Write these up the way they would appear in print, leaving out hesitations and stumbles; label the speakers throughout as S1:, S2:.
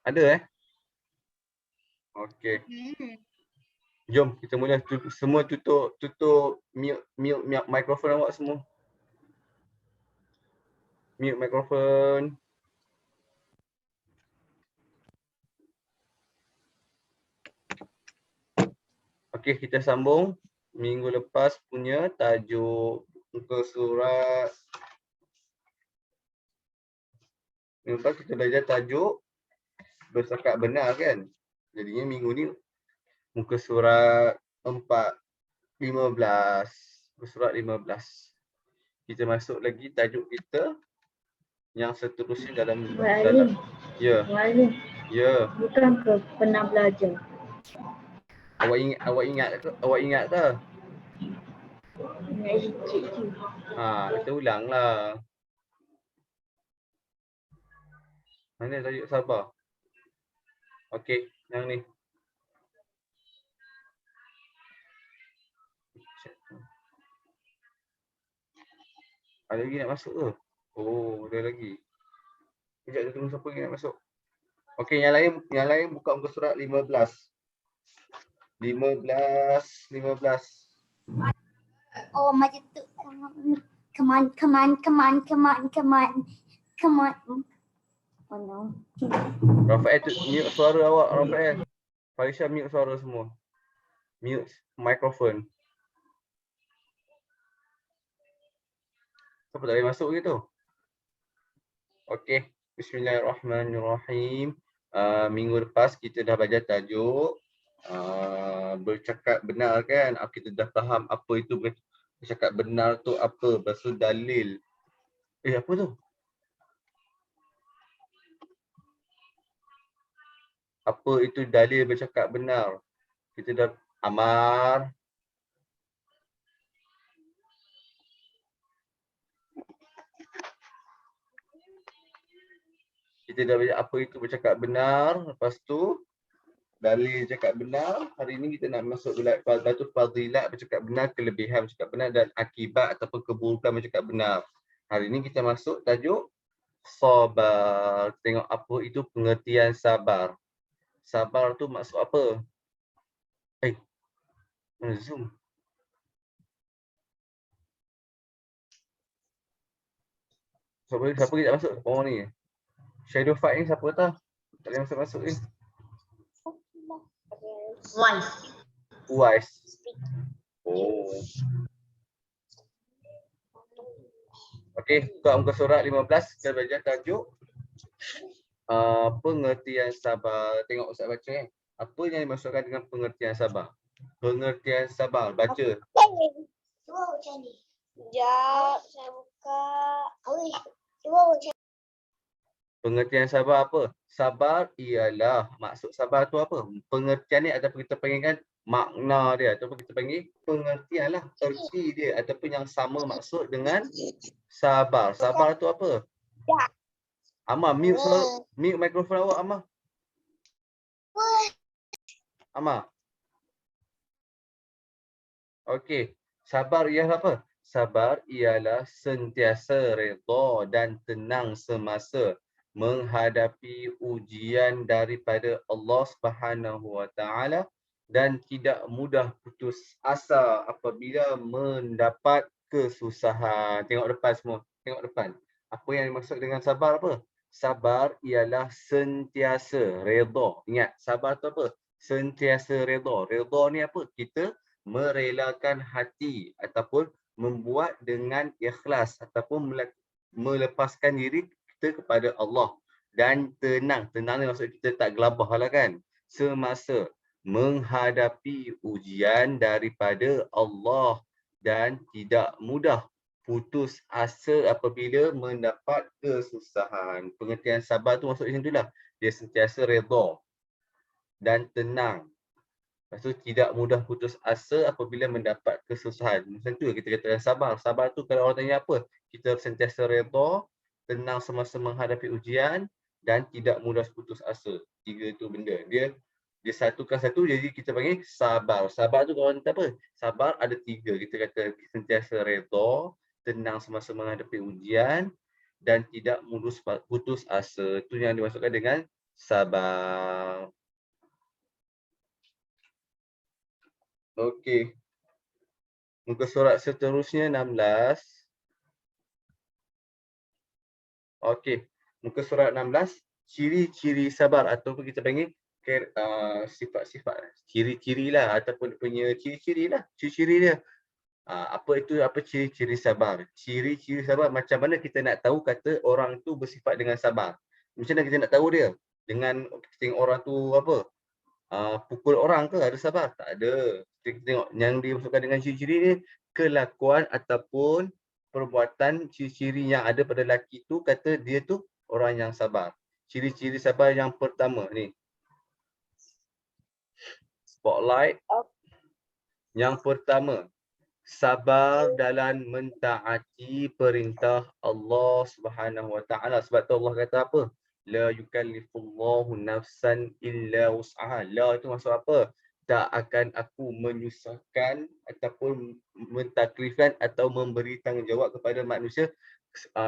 S1: Ada Okey. Jom kita mula. Semua tutup mute mikrofon awak semua. Mute mikrofon. Okey, kita sambung. Minggu lepas punya tajuk muka surat. Minggu lepas kita belajar tajuk bercakap benar kan. Jadinya minggu ni muka surat 15. Muka surat 15. Kita masuk lagi tajuk kita yang seterusnya dalam ya. Ya.
S2: Bukan ke pernah belajar.
S1: Awak ingat ke?
S2: Ingat sikit je.
S1: Kita ulanglah. Mana tajuk sabar? Okey, yang ni. Ada lagi nak masuk ke? Oh, ada lagi. Sekejap kita tunggu siapa lagi nak masuk. Okey, yang lain buka muka surat 15. 15.
S3: Oh, macam tu. Come on. Oh no.
S1: Rafael tu mute suara awak, Rafael. Farisha mute suara semua. Mute mikrofon. Siapa tak boleh masuk gitu? Okey, bismillahirrahmanirrahim. Minggu lepas kita dah belajar tajuk bercakap benar kan. Kita dah faham apa itu bercakap benar tu apa, bersu dalil. Apa tu? Apa itu dalil bercakap benar? Kita dah amar. Kita dah belajar apa itu bercakap benar. Lepas tu dalil cakap benar. Hari ini kita nak masuk batu fadilat bercakap benar, kelebihan bercakap benar dan akibat ataupun keburukan bercakap benar. Hari ini kita masuk tajuk sabar. Tengok apa itu pengertian sabar. Sabar tu maksud apa? Zoom. Siapa lagi tak masuk? Oh ni. Shadow fight ni siapa tahu? Tak boleh masuk ni. Wise. Oh. Okey, buka muka surat 15, kita belajar tajuk pengertian sabar. Tengok Ustaz baca Apa yang dimaksudkan dengan pengertian sabar? Pengertian sabar, baca.
S3: Cuba macam ni. Sekejap, saya buka. Cuba macam ni.
S1: Pengertian sabar apa? Sabar ialah, maksud sabar tu apa? Pengertian ni ataupun kita panggilkan makna dia ataupun kita panggil pengertian lah, erti dia ataupun yang sama maksud dengan sabar. Sabar tu apa? Amar, mute mikrofon awak, Amar. Amar. Okey, sabar ialah apa? Sabar ialah sentiasa redha dan tenang semasa menghadapi ujian daripada Allah Subhanahu Wa Taala dan tidak mudah putus asa apabila mendapat kesusahan. Tengok depan semua. Tengok depan. Apa yang dimaksud dengan sabar apa? Sabar ialah sentiasa redha. Ingat, sabar tu apa? Sentiasa redha. Redha ni apa? Kita merelakan hati ataupun membuat dengan ikhlas ataupun melepaskan diri kita kepada Allah dan tenang. Tenang ni maksud kita tak gelabah lah kan. Semasa menghadapi ujian daripada Allah dan tidak mudah putus asa apabila mendapat kesusahan. Pengertian sabar tu maksud macam itulah. Dia sentiasa redha dan tenang. Lepas tu tidak mudah putus asa apabila mendapat kesusahan. Macam tu kita katakan sabar. Sabar tu kalau orang tanya apa? Kita sentiasa redha, tenang semasa menghadapi ujian dan tidak mudah putus asa. Tiga tu benda. Dia satukan satu jadi kita panggil sabar. Sabar tu kalau orang kata apa? Sabar ada tiga. Kita kata sentiasa redha, tenang semasa menghadapi ujian dan tidak mudah putus asa. Itu yang dimaksudkan dengan sabar. Okey. Muka surat seterusnya 16. Okey. Muka surat 16, ciri-ciri sabar ataupun kita panggil sifat-sifat, ciri-cirilah ataupun punya ciri-cirilah, ciri-ciri dia. Apa ciri-ciri sabar? Ciri-ciri sabar macam mana kita nak tahu kata orang tu bersifat dengan sabar? Macam mana kita nak tahu dia? Dengan kita tengok orang tu apa? Pukul orang ke ada sabar? Tak ada. Kita tengok yang dimasukkan dengan ciri-ciri ni, kelakuan ataupun perbuatan ciri-ciri yang ada pada lelaki tu kata dia tu orang yang sabar. Ciri-ciri sabar yang pertama ni. Spotlight. Yang pertama, sabar dalam mentaati perintah Allah Subhanahu Wa Taala. Sebab tu Allah kata apa? La yukallifullahu nafsan illa wus'aha. La itu maksud apa? Tak akan aku menyusahkan ataupun mentaklifkan atau memberi tanggungjawab kepada manusia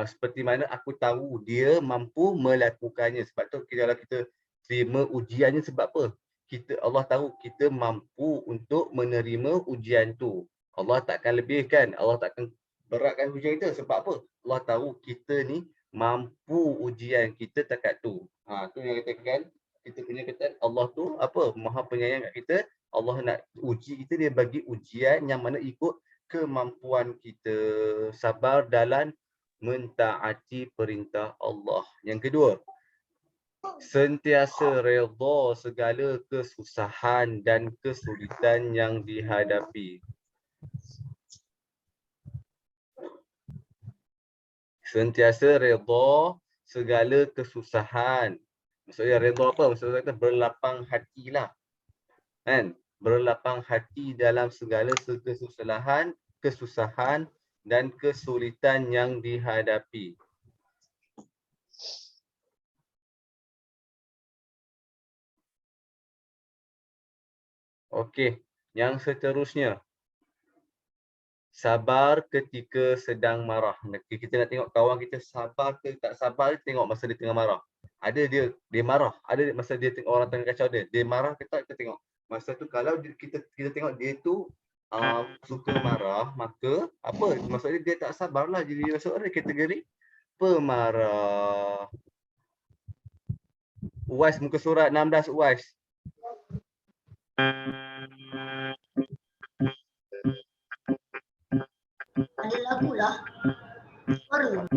S1: seperti mana aku tahu dia mampu melakukannya. Sebab tu kalau kita terima ujiannya sebab apa? Allah tahu kita mampu untuk menerima ujian tu. Allah takkan lebihkan, Allah takkan beratkan ujian kita sebab apa? Allah tahu kita ni mampu ujian kita takat tu. Tu yang katakan kita punya kata Allah tu apa? Maha penyayang kat kita. Allah nak uji kita, dia bagi ujian yang mana ikut kemampuan kita. Sabar dalam mentaati perintah Allah. Yang kedua, sentiasa redha segala kesusahan dan kesulitan yang dihadapi. Sentiasa redha segala kesusahan. Maksudnya redha apa? Maksudnya kata berlapang hatilah. Kan? Berlapang hati dalam segala kesusahan dan kesulitan yang dihadapi. Okey, yang seterusnya. Sabar ketika sedang marah. Kita nak tengok kawan kita sabar ke tak sabar, tengok masa dia tengah marah. Ada dia marah, ada masa dia tengok orang tengah kacau dia. Dia marah ke tak, kita tengok. Masa tu kalau kita tengok dia tu suka marah, maka apa? Maksudnya dia tak sabarlah, jadi masuk ada kategori pemarah. UAS muka surat 16 UAS.
S3: Ada lagu lah. Baru.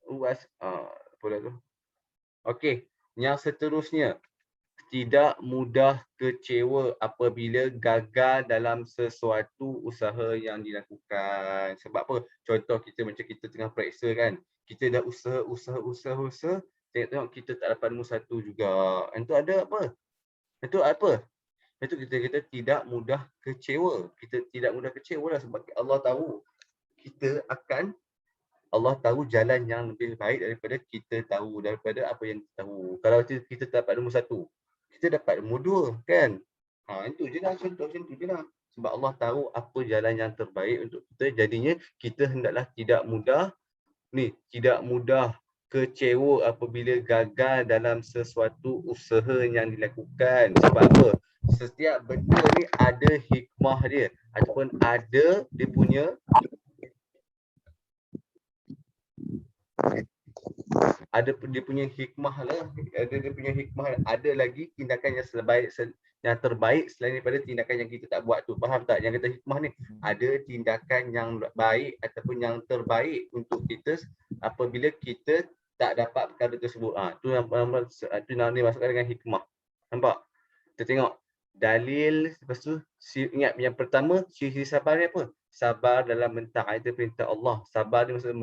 S1: UAS apa tu? Okey, yang seterusnya. Tidak mudah kecewa apabila gagal dalam sesuatu usaha yang dilakukan. Sebab apa? Contoh kita macam kita tengah periksa kan. Kita dah usaha. Tengok kita tak dapat nombor 1 juga. Itu ada apa? Itu apa? Itu kita tidak mudah kecewa. Kita tidak mudah kecewa lah sebab Allah tahu kita akan jalan yang lebih baik daripada kita tahu, daripada apa yang kita tahu. Kalau kita dapat nombor 1, kita dapat nombor 2 kan. Itu je lah, contoh macam tu je lah. Sebab Allah tahu apa jalan yang terbaik untuk kita. Jadinya kita hendaklah tidak mudah kecewa apabila gagal dalam sesuatu usaha yang dilakukan. Sebab apa? Setiap benda ni ada hikmah dia ataupun ada dia punya hikmah lah. Dia punya hikmah. Ada lagi tindakan yang terbaik selain daripada tindakan yang kita tak buat tu. Faham tak? Yang kata hikmah ni, ada tindakan yang baik ataupun yang terbaik untuk kita apabila kita tak dapat perkara tersebut. Tu yang dimasukkan dengan hikmah. Nampak? Kita tengok dalil. Lepas tu ingat yang pertama, ciri sabar ni apa? Sabar dalam mentaati perintah Allah. Sabar ni maksud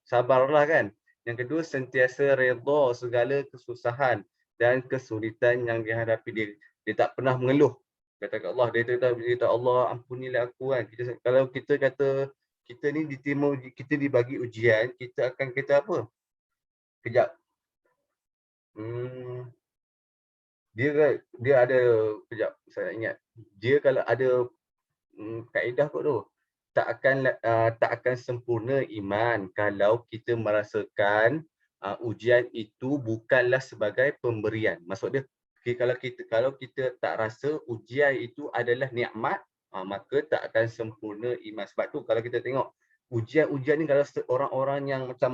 S1: sabarlah kan. Yang kedua, sentiasa redha segala kesusahan dan kesulitan yang dihadapi dia. Dia tak pernah mengeluh. Kata kat Allah, dia kata Allah ampunilah aku kan. Kalau kita kata kita ni kita dibagi ujian, kita akan kata apa? Kejap. Dia ada, kejap saya ingat. Dia kalau ada kaedah kot tu. Tak akan sempurna iman kalau kita merasakan ujian itu bukanlah sebagai pemberian. Maksud dia, kalau kita tak rasa ujian itu adalah nikmat, maka tak akan sempurna iman. Sebab tu kalau kita tengok ujian-ujian ni, kalau orang-orang yang macam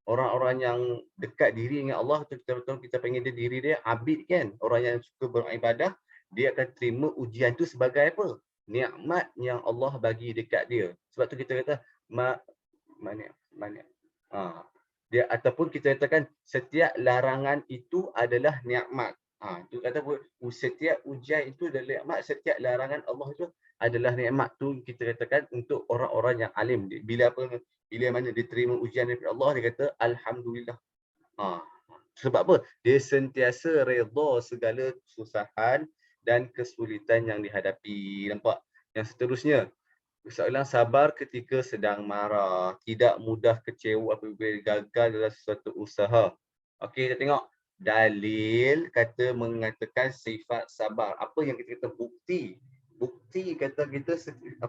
S1: orang-orang yang dekat diri dengan Allah tu, betul-betul kita panggil dia diri dia abid kan, orang yang suka beribadah, dia akan terima ujian tu sebagai apa? Nikmat yang Allah bagi dekat dia. Sebab tu kita kata mana dia, ataupun kita katakan setiap larangan itu adalah nikmat. Tu kata setiap ujian itu adalah nikmat, setiap larangan Allah itu adalah nikmat. Tu kita katakan untuk orang-orang yang alim. Bila mana dia terima ujian daripada Allah, dia kata alhamdulillah. Sebab apa? Dia sentiasa redha segala kesusahan dan kesulitan yang dihadapi. Nampak? Yang seterusnya, seorang sabar ketika sedang marah, tidak mudah kecewa apabila gagal dalam sesuatu usaha. Okey, kita tengok dalil kata mengatakan sifat sabar. Apa yang kita kata bukti? Bukti kata kita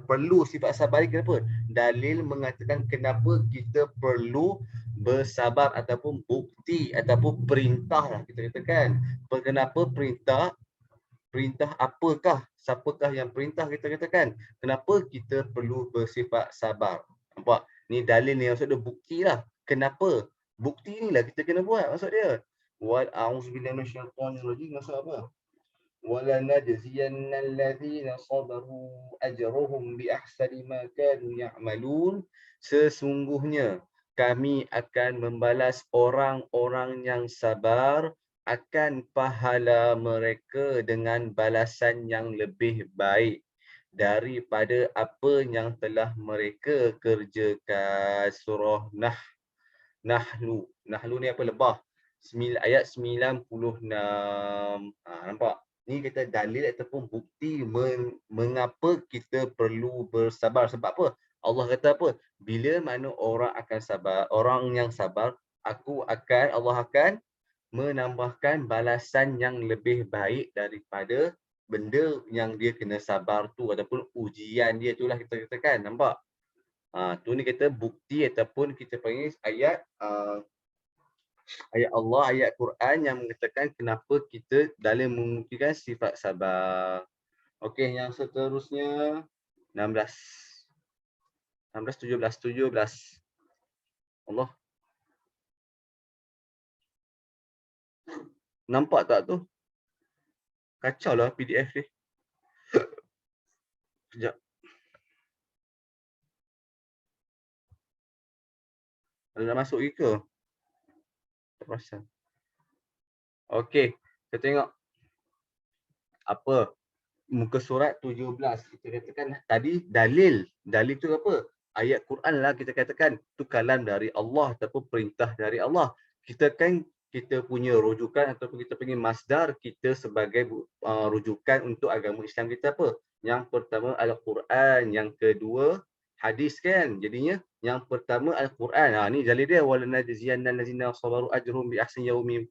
S1: perlu sifat sabar ni kenapa? Dalil mengatakan kenapa kita perlu bersabar, ataupun bukti ataupun perintah lah kita katakan. Kenapa perintah? Perintah apakah? Siapakah yang perintah kita katakan? Kenapa kita perlu bersifat sabar? Nampak? Ni dalil ni, maksud dia bukti lah. Kenapa? Bukti ni lah kita kena buat, maksud dia. Wal a'udzubillahi minasyaitonir rajim, maksud apa? Wala najziyannal ladzina sabaru ajrahum bi ahsani ma kanu ya'malun. Sesungguhnya kami akan membalas orang-orang yang sabar akan pahala mereka dengan balasan yang lebih baik daripada apa yang telah mereka kerjakan. Surah Nahlu. Nahlu ni apa? Lebah. Ayat 96. Nampak? Ni kita dalil ataupun bukti mengapa kita perlu bersabar. Sebab apa? Allah kata apa? Bila mana orang akan sabar, orang yang sabar, Allah akan menambahkan balasan yang lebih baik daripada benda yang dia kena sabar tu, ataupun ujian dia tu lah kita katakan. Nampak? Tu ni kita bukti ataupun kita panggil ayat Allah, ayat Quran yang mengatakan kenapa kita dalam membuktikan sifat sabar. Okey, yang seterusnya 16, 17. Allah. Nampak tak tu? Kacau lah PDF ni. Sekejap. Ada dah masuk ke? Tak perasan. Okey, kita tengok apa muka surat 17. Kita katakan tadi dalil tu apa? Ayat Quran lah kita katakan tu kalam dari Allah ataupun perintah dari Allah. Kita punya rujukan ataupun kita punya masdar kita sebagai rujukan untuk agama Islam kita apa? Yang pertama Al-Quran, yang kedua hadis kan. Jadinya yang pertama Al-Quran. Ni dalil dia, walanajziyannal ladzina sabaru ajruhum bi ahsani yaumim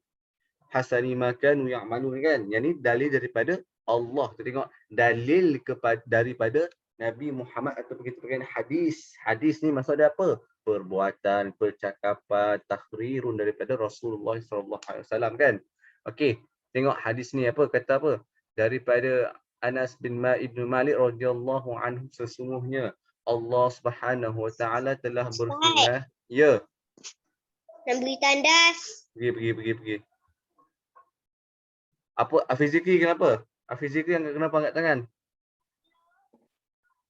S1: hasani ma kanu ya'malun kan. Yang ni dalil daripada Allah. Kita tengok dalil daripada Nabi Muhammad ataupun kita panggil hadis. Hadis ni maksud dia apa? Perbuatan, percakapan, takhrirun daripada Rasulullah SAW kan. Okey, tengok hadis ni apa, kata apa? Daripada Anas bin Malik radhiyallahu anhu, sesungguhnya Allah Subhanahu wa taala telah berfirman, ya.
S3: Nak beri tandas.
S1: Pergi. Apa Hafiz Zikri kenapa? Hafiz Zikri kenapa angkat tangan?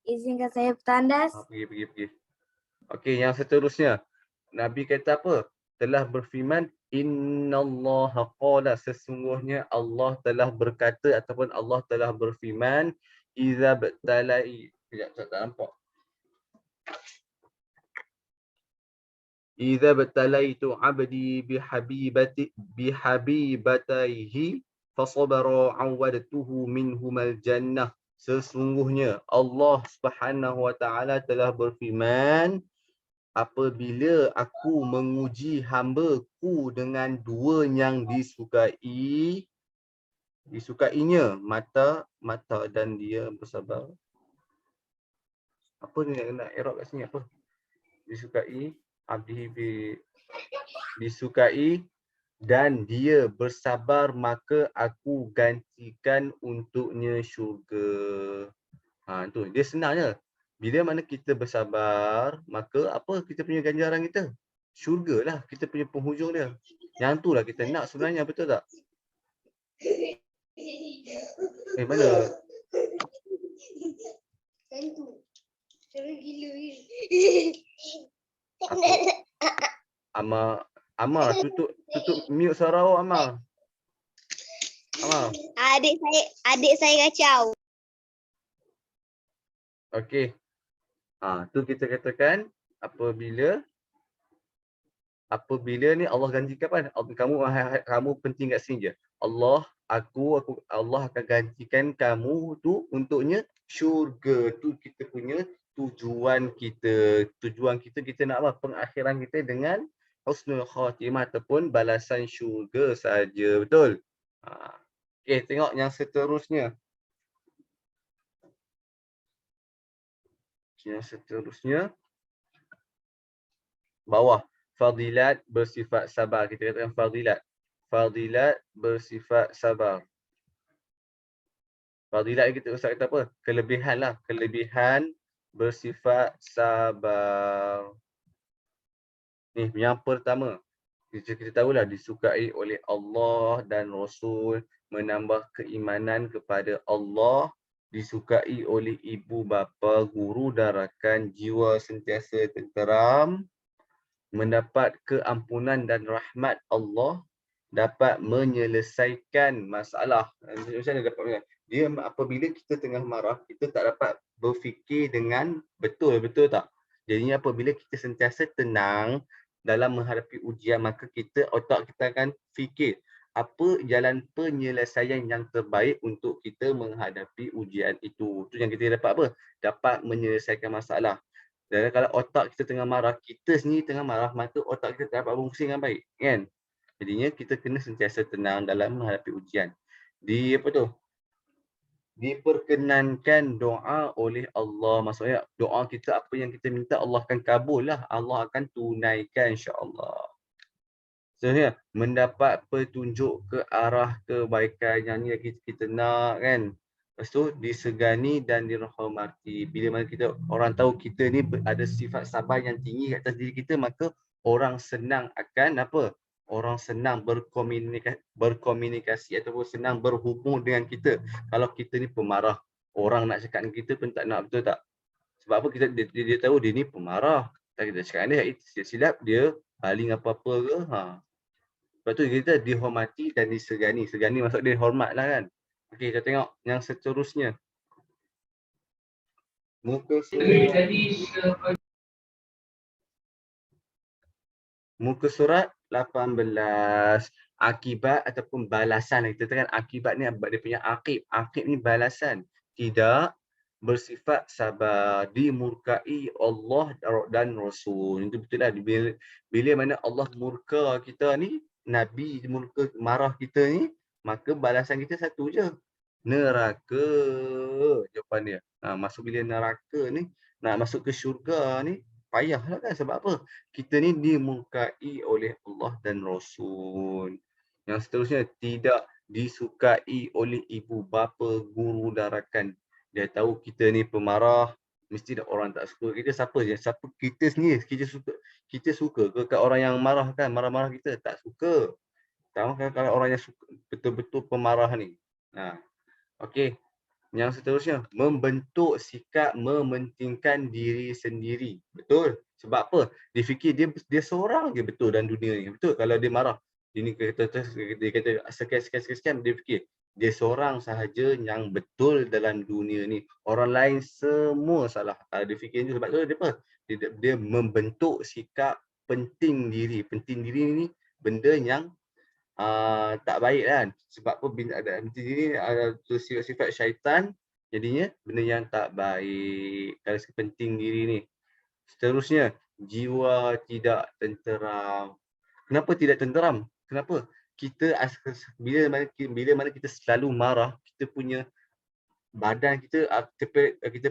S2: Izinkan saya bertandas.
S1: Pergi. Okey, yang seterusnya. Nabi kata apa? Telah berfirman, innallaha qala, sesungguhnya Allah telah berkata ataupun Allah telah berfirman, iza btalai, tak nampak. Iza btalaitu abdi bihabibataihi fasabara awadtuhu minhumal jannah. Sesungguhnya Allah Subhanahu wa taala telah berfirman, apabila aku menguji hamba-Ku dengan dua yang disukainya, mata dan dia bersabar. Apa ni nak i'rab kat sini apa? Disukai abdi bi disukai dan dia bersabar, maka aku gantikan untuknya syurga. Tu dia senang je. Bila mana kita bersabar, maka apa kita punya ganjaran kita? Syurga lah kita punya penghujung dia. Yang tu lah kita nak sebenarnya, betul tak? Mana? Apa? Amar, tutup mute suara awak, Amar. Amar.
S3: Adik saya kacau.
S1: Okey. Tu kita katakan apabila ni Allah gantikan apa? Kamu penting kat sini je. Allah akan gantikan kamu tu untuknya syurga. Tu kita punya tujuan kita. Tujuan kita nak apa? Pengakhiran kita dengan husnul khatimah ataupun balasan syurga saja. Betul? Okey, tengok yang seterusnya. Bawah. Fadilat bersifat sabar. Kita katakan fadilat. Fadilat bersifat sabar. Fadilat kita usah kata apa? Kelebihan lah. Kelebihan bersifat sabar. Ni yang pertama. Kita tahulah disukai oleh Allah dan Rasul, menambah keimanan kepada Allah, disukai oleh ibu bapa, guru dan rakan, jiwa sentiasa tenteram, mendapat keampunan dan rahmat Allah, dapat menyelesaikan masalah. Macam mana dapat? Dia apabila kita tengah marah, kita tak dapat berfikir dengan betul tak? Jadinya apabila kita sentiasa tenang dalam menghadapi ujian, maka otak kita akan fikir apa jalan penyelesaian yang terbaik untuk kita menghadapi ujian itu. Itu yang kita dapat apa? Dapat menyelesaikan masalah. Dan kalau otak kita tengah marah, kita sendiri tengah marah, maka otak kita tak dapat berfungsi dengan baik, kan? Jadinya kita kena sentiasa tenang dalam menghadapi ujian. Diperkenankan doa oleh Allah. Maksudnya doa kita, apa yang kita minta, Allah akan kabul lah. Allah akan tunaikan, insya-Allah. Sebenarnya mendapat petunjuk ke arah kebaikan yang ni kita nak, kan? Lepas tu disegani dan dirahmati. Bila mana orang tahu kita ni ada sifat sabar yang tinggi kat atas diri kita, maka orang senang akan apa? Orang senang berkomunikasi ataupun senang berhubung dengan kita. Kalau kita ni pemarah, orang nak cakap dengan kita pun tak nak, betul tak? Sebab apa? Dia tahu dia ni pemarah. Kita cakap dia silap, dia baling apa-apa ke. Lepas tu kita dihormati dan disegani. Segani maksud dia hormat lah, kan. Okey, kita tengok yang seterusnya. Muka surat 18. Akibat ataupun balasan. Kita katakan akibat ni dia punya akib. Akib ni balasan. Tidak bersifat sabar, dimurkai Allah dan Rasul. Itu betul lah. Bila mana Allah murka kita ni, Nabi murka marah kita ni, maka balasan kita satu je. Neraka. Jawapan dia. Masuk bila neraka ni, nak masuk ke syurga ni, payahlah kan. Sebab apa? Kita ni dimurkai oleh Allah dan Rasul. Yang seterusnya, tidak disukai oleh ibu bapa, guru dan rakan. Dia tahu kita ni pemarah, mesti orang tak suka kita. Siapa je? Siapa kita sendiri? Kita suka ke kat orang yang marah, kan? Marah-marah kita tak suka. Tahu kan kalau orang yang suka, betul-betul pemarah ni. Okey. Yang seterusnya, membentuk sikap mementingkan diri sendiri. Betul. Sebab apa? Dia fikir dia seorang je betul dalam dunia ni. Betul. Kalau dia marah, dia kata sekian, dia fikir dia seorang sahaja yang betul dalam dunia ni. Orang lain semua salah. Dia fikir itu sebab tu dia apa? Dia membentuk sikap penting diri. Penting diri ni benda yang tak baik, kan. Sebab apa? Penting diri ada sifat syaitan. Jadinya benda yang tak baik. Kalau penting diri ni. Seterusnya, jiwa tidak tenteram. Kenapa tidak tenteram? Kenapa? Bila mana kita selalu marah, kita punya badan kita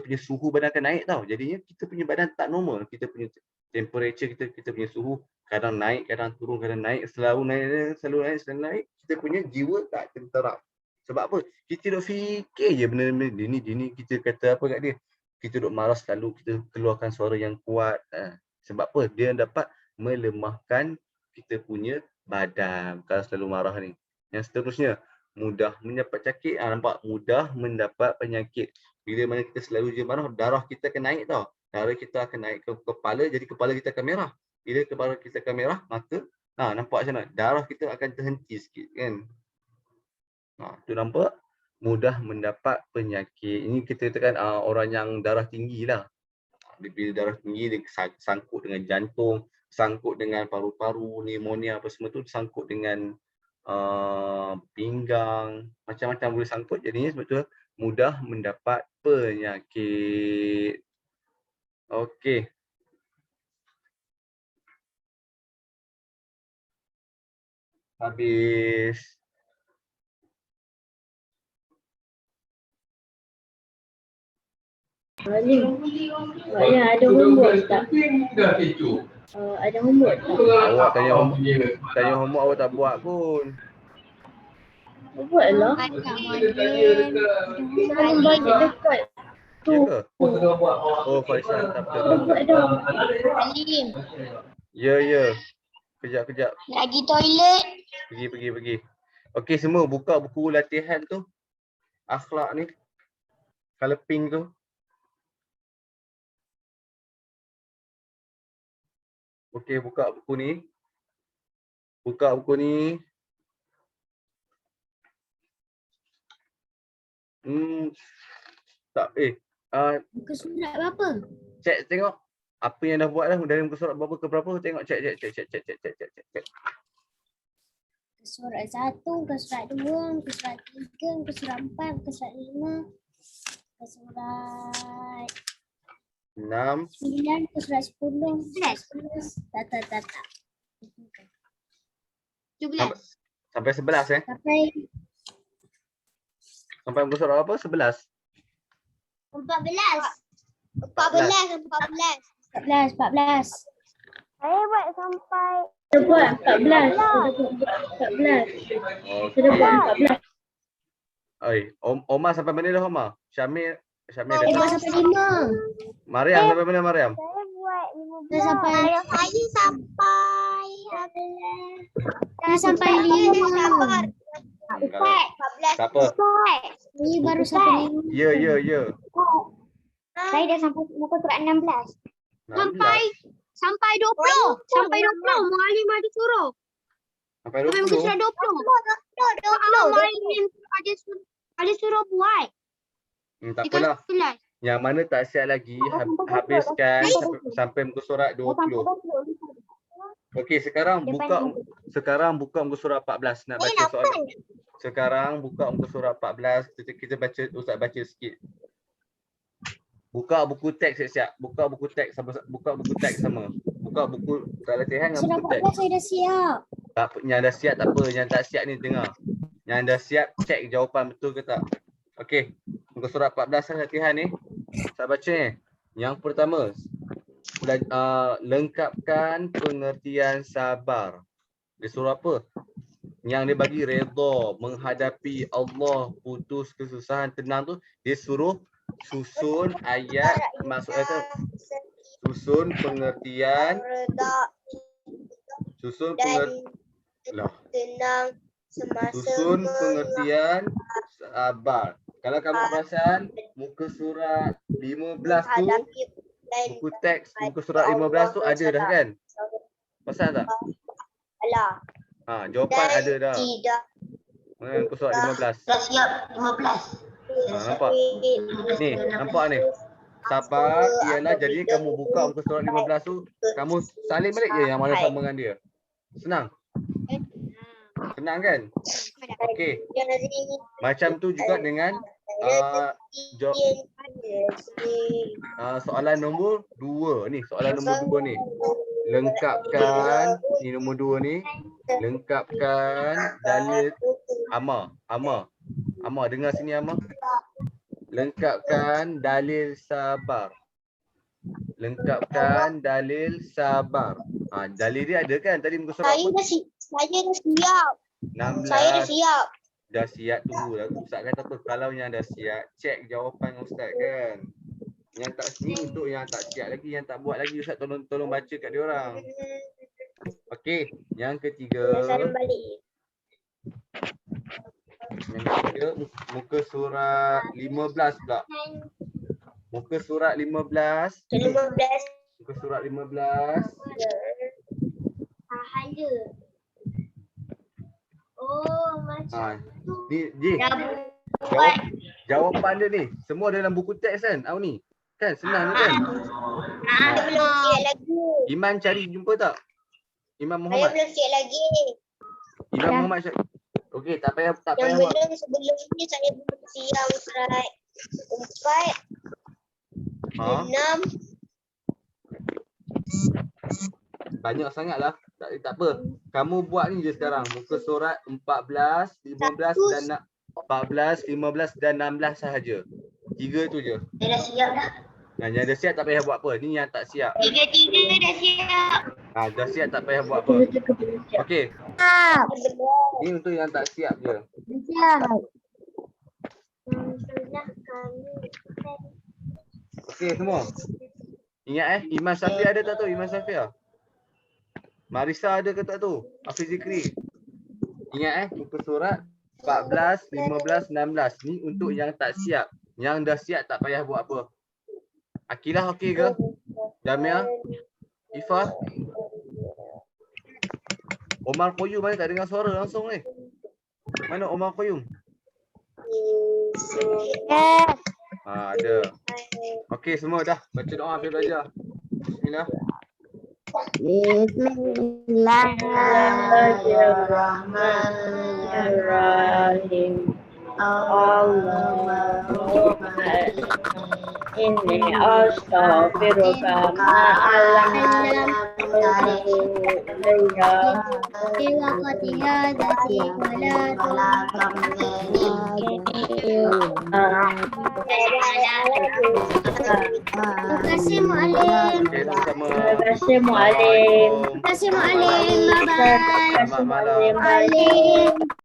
S1: punya suhu badan akan naik tau. Jadinya kita punya badan tak normal. Kita punya temperature kita punya suhu kadang naik, kadang turun, kadang naik, selalu naik, kita punya jiwa tak tenteram. Sebab apa? Kita duk fikir je benda-benda dia ni kita kata apa kat dia. Kita duk marah selalu, kita keluarkan suara yang kuat. Sebab apa? Dia dapat melemahkan kita punya badan kalau selalu marah ni. Yang seterusnya, mudah mendapat sakit. Nampak? Mudah mendapat penyakit. Bila mana kita selalu je marah, darah kita akan naik tau. Darah kita akan naik ke kepala, jadi kepala kita akan merah. Bila kepala kita akan merah, maka nampak macam mana? Darah kita akan terhenti sikit kan. Tu nampak? Mudah mendapat penyakit. Ini kita katakan orang yang darah tinggi lah. Bila darah tinggi, dia sangkut dengan jantung, sangkut dengan paru-paru, pneumonia apa semua tu, sangkut dengan pinggang, macam-macam boleh sangkut. Jadinya sebab tu mudah mendapat penyakit. Okey. Habis.
S2: Alim, Maknya ada homework tak? Ada homework tak?
S1: Awak tanya homework awak tak buat pun.
S2: Buat lah. Jangan bagi dekat.
S1: Ya ke? Oh, Faisal tak betul.
S2: Buat dah.
S3: Alim,
S1: Ya. Kejap.
S3: lagi toilet.
S1: Pergi. Okey, semua buka buku latihan tu. Akhlak ni. Color pink tu. Okey, buka buku ni. Tak
S3: Muka surat berapa?
S1: Cek tengok apa yang dah buat dah dari muka surat berapa ke berapa, tengok cek.
S3: Muka surat 1, muka surat 2, muka surat 3, muka surat 4, muka surat 5, muka surat
S1: 6.
S3: 9, muka surat 10, 11. Tak. 17.
S1: Sampai 11 Sampai muka surat apa? 11.
S3: 14. Saya buat sampai
S2: Sudah buat 14. Sudah buat 14.
S1: Omar sampai mana dah Omar? Syamil
S3: saya
S1: dah.
S3: buat sampai 5.
S1: Mariam sampai mana Mariam?
S3: Saya buat 15. Saya sampai 5.
S1: Siapa?
S3: Ini baru sampai 5.
S1: Ya.
S3: Saya dah sampai muka surat 16.
S1: 16.
S3: Sampai 20. Sampai 20. Mualim ada suruh.
S1: Sampai
S3: Sampai muka
S1: 20.
S3: surat 20. Mualim ada suruh buat.
S1: Tak apalah. Yang mana tak siap lagi, habiskan sampai muka surat 20. Okey, sekarang buka muka surat 14. Nak baca soalan. Sekarang buka muka surat 14. Kita baca, Ustaz baca sikit. Buka buku teks siap-siap. Buka buku teks sama. Buka buku latihan dengan
S3: Sudah
S1: buku teks.
S3: 14 saya dah siap.
S1: Tak, yang dah siap tak apa, yang tak siap ni dengar. Yang dah siap cek jawapan betul ke tak. Okey, muka surat 14 latihan ni. Saya baca ni. Yang pertama, lengkapkan pengertian sabar. Dia suruh apa? Yang dia bagi redha, menghadapi Allah, putus kesusahan, tenang tu, dia suruh susun ayat, maksudnya tu susun pengertian, susun pengertian sabar. Kalau kamu perasan muka surat 15 tu, buku teks muka surat 15 tu ada dah kan? Perasan tak? Jawapan ada dah. Muka surat 15.
S3: Dah siap 15.
S1: Nampak? Ni, nampak ni. Sabar ialah jadi kamu buka muka surat 15 tu, kamu salin balik je yang mana sama dengan dia. Senang. Senang kan? Okey. Macam tu juga dengan soalan nombor 2 ni. Soalan nombor 2 ni. Lengkapkan, ni nombor 2 ni. Lengkapkan dalil Amar, dengar sini Amar. Lengkapkan dalil sabar. Lengkapkan dalil sabar. Dalil dia ada kan tadi muka surat
S4: Saya
S1: apa?
S4: dah siap.
S1: 16.
S4: Saya dah siap.
S1: Dah siap, tunggu lah. Ustaz kata apa? Kalau yang dah siap, cek jawapan Ustaz kan. Yang tak ni untuk yang tak siap lagi, yang tak buat lagi, Ustaz tolong baca kat dia orang. Okey, yang ketiga.
S4: Salam balik.
S1: Yang ketiga muka surat 15 pula. Muka surat 15.
S4: 15.
S1: Muka surat 15.
S3: Hala. Oh, macam
S1: Ni Ji. Jawapan dia ni semua dalam buku teks kan? Ni. Kan senang kan?
S4: Saya belum siap lagi.
S1: Iman cari jumpa tak? Imam
S4: Saya
S1: Muhammad.
S4: belum siap lagi.
S1: Imam Muhammad. Okey, tak payah
S4: Yang
S1: buat.
S4: belum sebelum ni saya belum siap surat 4, 6.
S1: Banyak sangatlah. Tak apa. Kamu buat ni je sekarang. Muka surat 14, 15 dan 14, 15 dan 16 sahaja. 3 tu je.
S4: Saya dah siap dah.
S1: Yang dah siap tak payah buat apa. Ni yang tak siap.
S4: 3 dah siap.
S1: Dah siap tak payah buat apa. Okey. Ni untuk yang tak siap je. Okey semua. Ingat Iman Syafiq ada tak tu? Iman Syafiq. Marisa ada ke tak tu? Hafiz Zikri. Ingat muka surat 14, 15, 16. Ni untuk yang tak siap. Yang dah siap tak payah buat apa. Akilah okey ke? Jamia? Ifah? Omar Qayyum mana tak dengar suara langsung ni? Mana Omar Qayyum? Ada. Okey semua dah. Baca doa habis belajar. Bismillah.
S2: Bismillahirrahmanirrahim. Allahumma inni astaghfiruka ma
S3: Terima kasih Mu'alim.
S1: Okey sama.
S2: Terima kasih Mu'alim.
S3: Terima kasih Mu'alim. Bye bye.
S1: Selamat malam.
S3: Mu'alim.